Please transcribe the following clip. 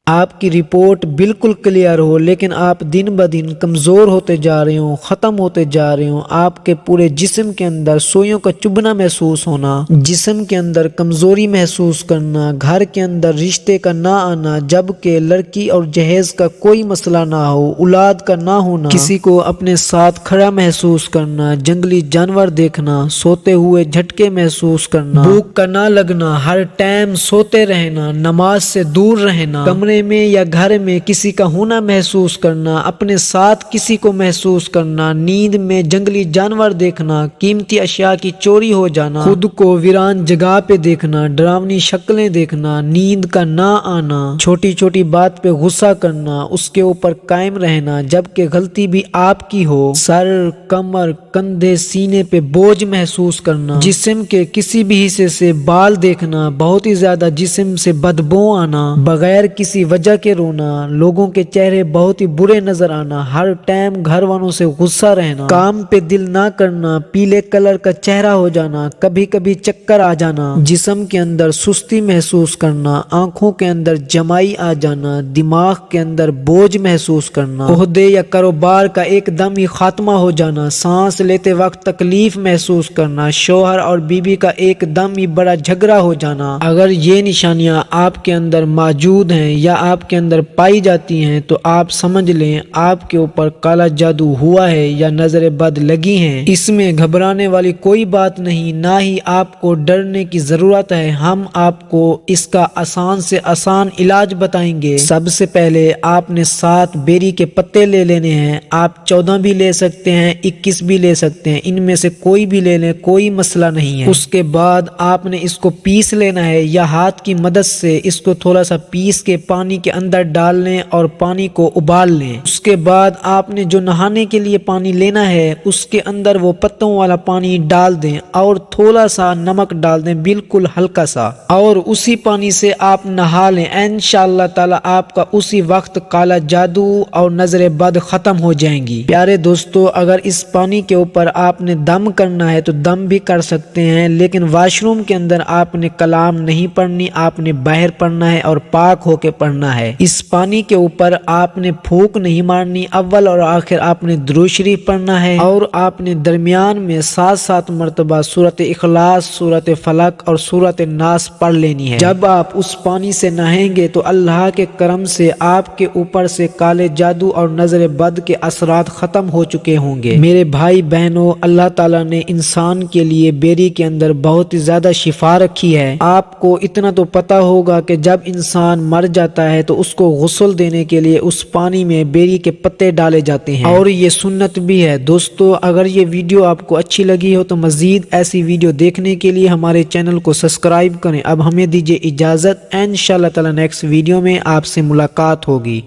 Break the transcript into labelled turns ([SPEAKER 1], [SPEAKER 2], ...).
[SPEAKER 1] آپ کی رپورٹ بالکل کلیئر ہو لیکن آپ دن بدن کمزور ہوتے جا رہے ہوں، ختم ہوتے جا رہے ہوں، آپ کے پورے جسم کے اندر سوئیوں کا چبھنا محسوس ہونا، جسم کے اندر کمزوری محسوس کرنا، گھر کے اندر رشتے کا نہ آنا، جبکہ لڑکی اور جہیز کا کوئی مسئلہ نہ ہو، اولاد کا نہ ہونا، کسی کو اپنے ساتھ کھڑا محسوس کرنا، جنگلی جانور دیکھنا، سوتے ہوئے جھٹکے محسوس کرنا، بھوک کا نہ لگنا، ہر ٹائم سوتے رہنا، نماز سے دور رہنا، کمرے میں یا گھر میں کسی کا ہونا محسوس کرنا، اپنے ساتھ کسی کو محسوس کرنا، نیند میں جنگلی جانور دیکھنا، قیمتی اشیاء کی چوری ہو جانا، خود کو ویران جگہ پہ دیکھنا، ڈراؤنی شکلیں دیکھنا، نیند کا نہ آنا، چھوٹی چھوٹی بات پہ غصہ کرنا، اس کے اوپر قائم رہنا جبکہ غلطی بھی آپ کی ہو، سر، کمر، کندھے، سینے پہ بوجھ محسوس کرنا، جسم کے کسی بھی حصے سے بال دیکھنا، بہت ہی زیادہ جسم سے بدبو آنا، بغیر کسی وجہ کے رونا، لوگوں کے چہرے بہت ہی برے نظر آنا، ہر ٹائم گھر والوں سے غصہ رہنا، کام پہ دل نہ کرنا، پیلے کلر کا چہرہ ہو جانا، کبھی کبھی چکر آ جانا، جسم کے اندر سستی محسوس کرنا، آنکھوں کے اندر جمائی آ جانا، دماغ کے اندر بوجھ محسوس کرنا، عہدے یا کاروبار کا ایک دم ہی خاتمہ ہو جانا، سانس لیتے وقت تکلیف محسوس کرنا، شوہر اور بیوی کا ایک دم ہی بڑا جھگڑا ہو جانا۔ اگر یہ نشانیاں آپ کے اندر موجود ہیں یا آپ کے اندر پائی جاتی ہیں تو آپ سمجھ لیں آپ کے اوپر کالا جادو ہوا ہے یا نظر بد لگی ہیں۔ اس میں گھبرانے والی کوئی بات نہیں، نہ ہی آپ کو ڈرنے کی ضرورت ہے، ہم آپ کو اس کا آسان سے آسان علاج بتائیں گے۔ سب سے پہلے آپ نے 7 بیری کے پتے لے لینے ہیں، آپ 14 بھی لے سکتے ہیں، 21 بھی لے سکتے ہیں، ان میں سے کوئی بھی لے لیں، کوئی مسئلہ نہیں ہے۔ اس کے بعد آپ نے اس کو پیس لینا ہے یا ہاتھ کی مدد سے اس کو تھوڑا سا پیس کے پانی کے اندر ڈال لیں اور پانی کو ابال لیں۔ اس کے بعد آپ نے جو نہانے کے لیے پانی لینا ہے اس کے اندر وہ پتوں والا پانی ڈال دیں اور تھوڑا سا نمک ڈال دیں، بالکل ہلکا سا، اور اسی پانی سے آپ نہا لیں۔ انشاءاللہ تعالی آپ کا اسی وقت کالا جادو اور نظر بد ختم ہو جائیں گی۔ پیارے دوستو، اگر اس پانی کے اوپر آپ نے دم کرنا ہے تو دم بھی کر سکتے ہیں، لیکن واش روم کے اندر آپ نے کلام نہیں پڑھنی، آپ نے باہر پڑھنا ہے اور پاک ہو کے پڑھنا ہے۔ اس پانی کے اوپر آپ نے پھونک نہیں مارنی، اول اور آخر آپ نے درود شریف پڑھنا ہے اور آپ نے درمیان میں 7 مرتبہ سورۃ اخلاص، سورۃ فلق اور سورۃ ناس پڑھ لینی ہے۔ جب آپ اس پانی سے نہائیں گے تو اللہ کے کرم سے آپ کے اوپر سے کالے جادو اور نظر بد کے اثرات ختم ہو چکے ہوں گے۔ میرے بھائی بہنوں، اللہ تعالیٰ نے انسان کے لیے بیری کے اندر بہت ہی زیادہ شفا رکھی ہے۔ آپ کو اتنا تو پتا ہوگا کہ جب انسان مر جاتا ہے تو اس کو غسل دینے کے لیے اس پانی میں بیری کے پتے ڈالے جاتے ہیں، اور یہ سنت بھی ہے۔ دوستو، اگر یہ ویڈیو آپ کو اچھی لگی ہو تو مزید ایسی ویڈیو دیکھنے کے لیے ہمارے چینل کو سبسکرائب کریں۔ اب ہمیں دیجیے اجازت، انشاءاللہ تعالی نیکسٹ ویڈیو میں آپ سے ملاقات ہوگی۔